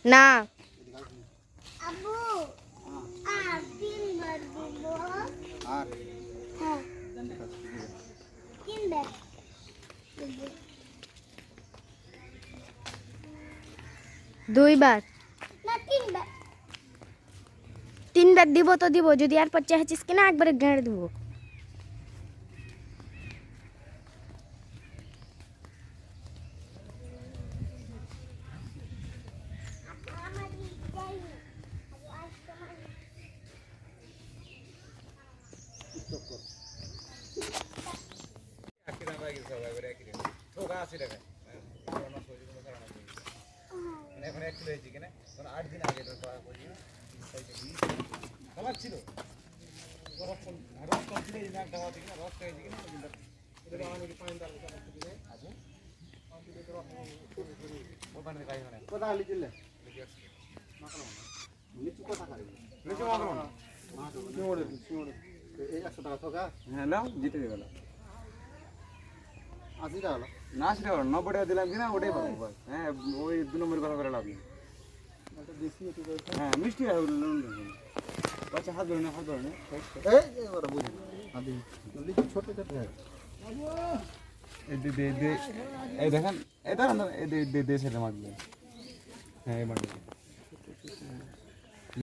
না দুইবার তিনবার দিব তো দিব, যদি আর পর চাইছিস কিনা একবারে গেঁড়ে দিব। জিতে গেল 80 টাকা হলো না, 80 টাকা 90 টাকা দিলাম কিনা ওটাই পাবো। হ্যাঁ ওই 2 নম্বর কথা করে লাভ নেই। হ্যাঁ মিষ্টি আচ্ছা হাত ধরে না, হাত ধরে না ছোট ছোট এই দেখেন এই দেখেন এই সেটা মারবে। হ্যাঁ এই মারবে।